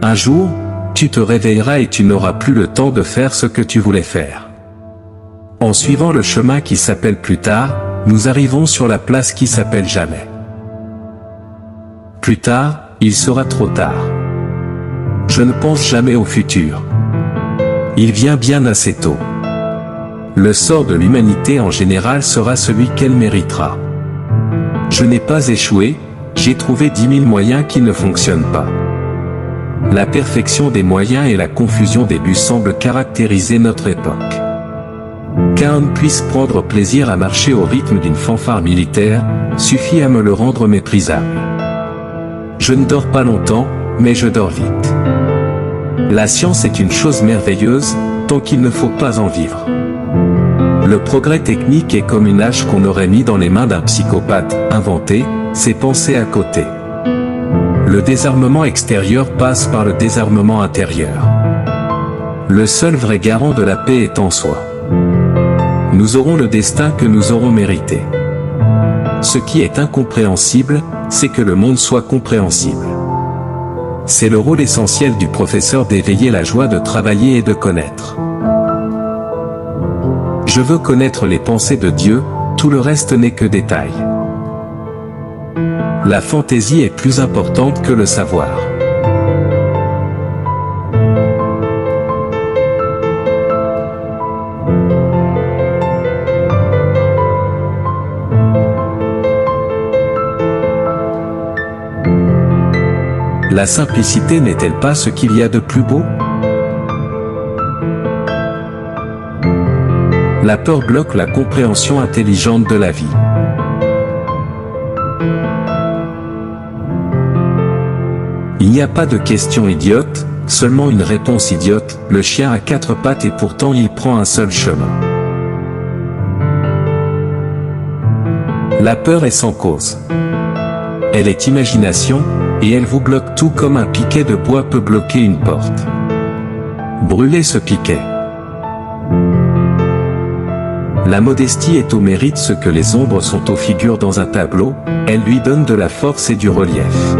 Un jour, tu te réveilleras et tu n'auras plus le temps de faire ce que tu voulais faire. En suivant le chemin qui s'appelle plus tard, nous arrivons sur la place qui s'appelle jamais. Plus tard, il sera trop tard. Je ne pense jamais au futur. Il vient bien assez tôt. Le sort de l'humanité en général sera celui qu'elle méritera. Je n'ai pas échoué, j'ai trouvé 10 000 moyens qui ne fonctionnent pas. La perfection des moyens et la confusion des buts semblent caractériser notre époque. Qu'un homme puisse prendre plaisir à marcher au rythme d'une fanfare militaire, suffit à me le rendre méprisable. Je ne dors pas longtemps, mais je dors vite. La science est une chose merveilleuse, tant qu'il ne faut pas en vivre. Le progrès technique est comme une hache qu'on aurait mis dans les mains d'un psychopathe, inventé, c'est penser à côté. Le désarmement extérieur passe par le désarmement intérieur. Le seul vrai garant de la paix est en soi. Nous aurons le destin que nous aurons mérité. Ce qui est incompréhensible, c'est que le monde soit compréhensible. C'est le rôle essentiel du professeur d'éveiller la joie de travailler et de connaître. Je veux connaître les pensées de Dieu, tout le reste n'est que détail. La fantaisie est plus importante que le savoir. La simplicité n'est-elle pas ce qu'il y a de plus beau? La peur bloque la compréhension intelligente de la vie. Il n'y a pas de question idiote, seulement une réponse idiote. Le chien a 4 pattes et pourtant il prend un seul chemin. La peur est sans cause. Elle est imagination, et elle vous bloque tout comme un piquet de bois peut bloquer une porte. Brûlez ce piquet. La modestie est au mérite ce que les ombres sont aux figures dans un tableau, elle lui donne de la force et du relief.